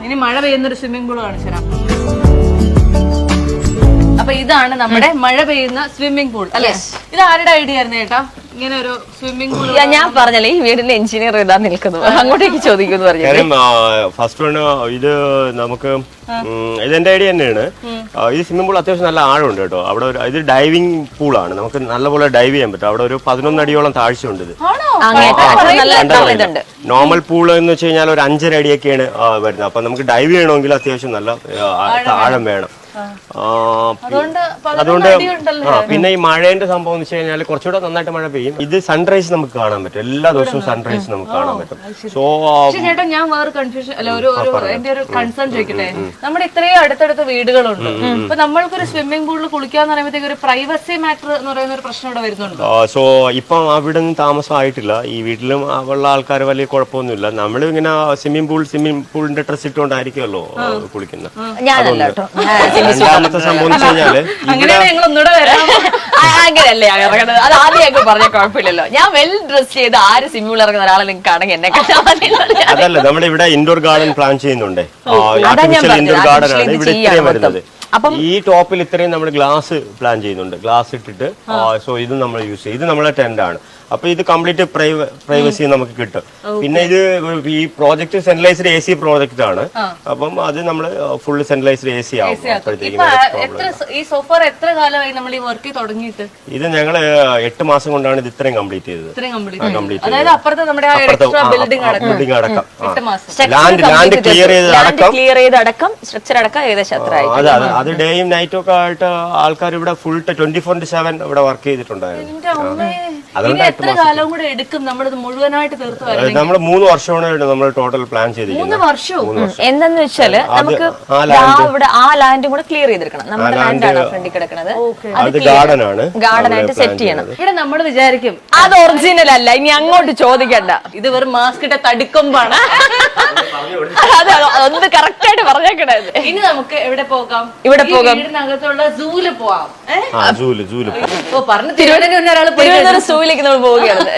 ഇനി മഴ പെയ്യുന്ന ഒരു സ്വിമ്മിംഗ് പൂൾ കാണിച്ചു തരാം. അപ്പൊ ഇതാണ് നമ്മുടെ മഴ പെയ്യുന്ന സ്വിമ്മിംഗ് പൂൾ അല്ലെ? ഇത് ആരുടെ ഐഡിയ ആയിരുന്നു ചേട്ടാ ഇങ്ങനെ ഒരു സ്വിമ്മിംഗ് പൂൾ? ഞാൻ പറഞ്ഞല്ലേ ഈ വീടിന്റെ എഞ്ചിനീയർ ഇതാ നിൽക്കുന്നു, അങ്ങോട്ടേക്ക് ചോദിക്കുന്നു പറഞ്ഞു. ഫസ്റ്റ് വൺ ഇത് നമുക്ക് ഇതെന്റെ ഐഡിയ തന്നെയാണ്. ഈ സ്വിമ്മിംഗ് പൂൾ അത്യാവശ്യം നല്ല ആഴമുണ്ട് കേട്ടോ. അവിടെ ഇത് ഡൈവിംഗ് പൂളാണ്, നമുക്ക് നല്ലപോലെ ഡൈവ് ചെയ്യാൻ പറ്റും. അവിടെ ഒരു 11 അടിയോളം താഴ്ചയുണ്ട്. ഇത് നോർമൽ പൂള് എന്ന് വെച്ച് കഴിഞ്ഞാൽ ഒരു 5.5 അടിയൊക്കെയാണ് വരുന്നത്. അപ്പൊ നമുക്ക് ഡൈവ് ചെയ്യണമെങ്കിൽ അത്യാവശ്യം നല്ല ആഴം വേണം. അതുകൊണ്ട് പിന്നെ ഈ മഴേന്റെ സംഭവം എന്ന് വെച്ച് കഴിഞ്ഞാൽ കുറച്ചുകൂടെ നന്നായിട്ട് മഴ പെയ്യും. ഇത് സൺറൈസ് നമുക്ക് കാണാൻ പറ്റും, എല്ലാ ദിവസവും സൺറൈസ് നമുക്ക് കാണാൻ പറ്റും. സോ ചേട്ടാ ഞാൻ വേറെ കൺഫ്യൂഷൻ അല്ല, എന്റെ ഒരു കൺസേൺ ചോദിക്കട്ടെ. നമ്മുടെ ഇത്രയും അടുത്തടുത്ത വീടുകളുണ്ട്, അപ്പൊ നമ്മൾക്കൊരു സ്വിമ്മിംഗ് പൂളിൽ കുളിക്കാന്ന് പറയുമ്പോഴത്തേക്ക് ഒരു പ്രൈവസി മാറ്റർ എന്ന് പറയുന്ന ഒരു പ്രശ്നം ഇവിടെ വരുന്നുണ്ട്. സോ ഇപ്പം അവിടെ നിന്ന് താമസമായിട്ടില്ല, ഈ വീട്ടിലും ഉള്ള ആൾക്കാർ വലിയ കുഴപ്പമൊന്നുമില്ല. നമ്മൾ ഇങ്ങനെ സ്വിമ്മിംഗ് പൂളിന്റെ ഡ്രസ് ഇട്ടുകൊണ്ടായിരിക്കുമല്ലോ കുളിക്കുന്നത്. രണ്ടാമത്തെ സംഭവം വെച്ച് കഴിഞ്ഞാല് അങ്ങനെയല്ലേ ഇറങ്ങുന്നത്, അത് ആദ്യമൊക്കെ പറഞ്ഞ കുഴപ്പമില്ലല്ലോ. ഞാൻ വെൽ ഡ്രസ് ചെയ്ത് ആര് സ്വിമ്മിംഗ് പൂൾ ഇറങ്ങുന്ന ഒരാളെ നിങ്ങൾക്ക് ആണെങ്കിൽ എന്നെ അതല്ല, നമ്മുടെ ഇവിടെ ഇൻഡോർ ഗാർഡൻ പ്ലാൻ ചെയ്യുന്നുണ്ട്. ആർട്ടിഫിഷ്യൽ ഇൻഡോർ ഗാർഡൻ ആണ് ഇവിടെ ഇത്രയും വരുന്നത്. ഈ ടോപ്പിൽ ഇത്രയും നമ്മൾ ഗ്ലാസ് പ്ലാൻ ചെയ്യുന്നുണ്ട്, ഗ്ലാസ് ഇട്ടിട്ട്. സോ ഇത് നമ്മൾ യൂസ് ചെയ്യും. ഇത് നമ്മുടെ ടെന്റ് ആണ്. അപ്പൊ ഇത് കംപ്ലീറ്റ് പ്രൈവസി നമുക്ക് കിട്ടും. പിന്നെ ഇത് ഈ പ്രോജക്ട് സെൻട്രലൈസ്ഡ് AC പ്രോജക്റ്റ് ആണ്. അപ്പം അത് നമ്മൾ ഫുള്ള് സെൻട്രലൈസ്ഡ് AC ആവും. ഇത് ഞങ്ങള് 8 മാസം കൊണ്ടാണ് ഇത് ഇത്രയും കംപ്ലീറ്റ് ചെയ്തത്. ബിൽഡിംഗ് അടക്കം ലാൻഡ് ക്ലിയർ ചെയ്തടക്കം സ്ട്രക്ചർ അടക്കം ഏകദേശം അതെ. അത് ഡേയും നൈറ്റും ഒക്കെ ആയിട്ട് ആൾക്കാർ ഇവിടെ ഫുൾ 24/7 ഇവിടെ വർക്ക് ചെയ്തിട്ടുണ്ടായിരുന്നു. നമ്മള് 3 വർഷമാണ് നമ്മൾ ടോട്ടൽ പ്ലാൻ ചെയ്തിരിക്കുന്നത്. എന്തെന്ന് വെച്ചാല് നമുക്ക് ആ ലാൻഡും കൂടെ ക്ലിയർ ചെയ്തെടുക്കണം. നമ്മുടെ ലാൻഡാണ് ഫ്രണ്ടിൽ കിടക്കുന്നത്, അത് ഗാർഡൻ ആണ്, ഗാർഡൻ ആയിട്ട് സെറ്റ് ചെയ്യണം. ഇവിടെ നമ്മൾ വിചാരിക്കും അത് ഒറിജിനൽ അല്ല, ഇനി അങ്ങോട്ട് ചോദിക്കണ്ട, ഇത് വെറും മാസ്ക് ഇട്ട തടിക്കൊമ്പാണ്. ഒന്ന് കറക്റ്റ് ആയിട്ട് പറഞ്ഞേക്കണേ. ഇനി നമുക്ക് എവിടെ പോകാം? ഇവിടെ പോകാം, വീടിനകത്തുള്ള സൂല് പോവാം. തിരുവനന്തപുരം സൂവിലേക്ക് നമ്മൾ പോവുകയാണ്.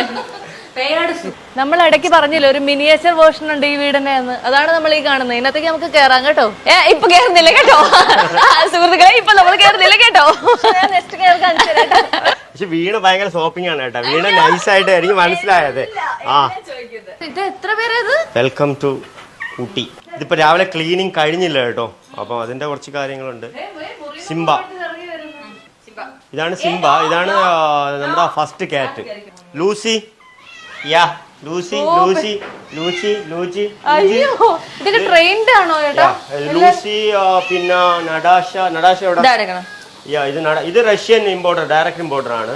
നമ്മൾ ഇടയ്ക്ക് പറഞ്ഞില്ല ഒരു മിനിയേച്ചർ വേർഷൻ ഉണ്ട് ഈ വീടിനെ എന്ന്, അതാണ് നമ്മൾ ഈ കാണുന്നത്. ഇതിനകത്തേക്ക് നമുക്ക് കേറാം കേട്ടോ. ഇപ്പൊ കേറുന്നില്ല കേട്ടോ സുഹൃത്തുക്കളെ, ഇപ്പൊ നമ്മൾ കേറുന്നില്ല കേട്ടോ. നെക്സ്റ്റ് കയറി കാണിച്ചു തരാം. പക്ഷെ വീട് ഭയങ്കര ഷോപ്പിംഗ് ആണ് കേട്ടോ. വീട് നൈസായിട്ട് എനിക്ക് മനസ്സിലായത്. ഇത് എത്ര പേര്? Welcome to Ooty. ഇതിപ്പോ രാവിലെ ക്ലീനിങ് കഴിഞ്ഞില്ല കേട്ടോ, അപ്പൊ അതിന്റെ കുറച്ച് കാര്യങ്ങളുണ്ട്. സിംബ, ഇതാണ് സിംബ. ഇതാണ് നമ്മുടെ ഫസ്റ്റ് ക്യാറ്റ്. ലൂസി, യാ ലൂസി ലൂസി ലൂസി ലൂസി ഇതൊക്കെ ട്രെയിൻഡ് ആണോ ചേട്ടാ? ലൂസി. പിന്നെ നടാഷ. നടാഷ എവിടെ? ഇത് റഷ്യൻ ഇമ്പോർട്ടർ, ഡയറക്റ്റ് ഇമ്പോർട്ടർ ആണ്.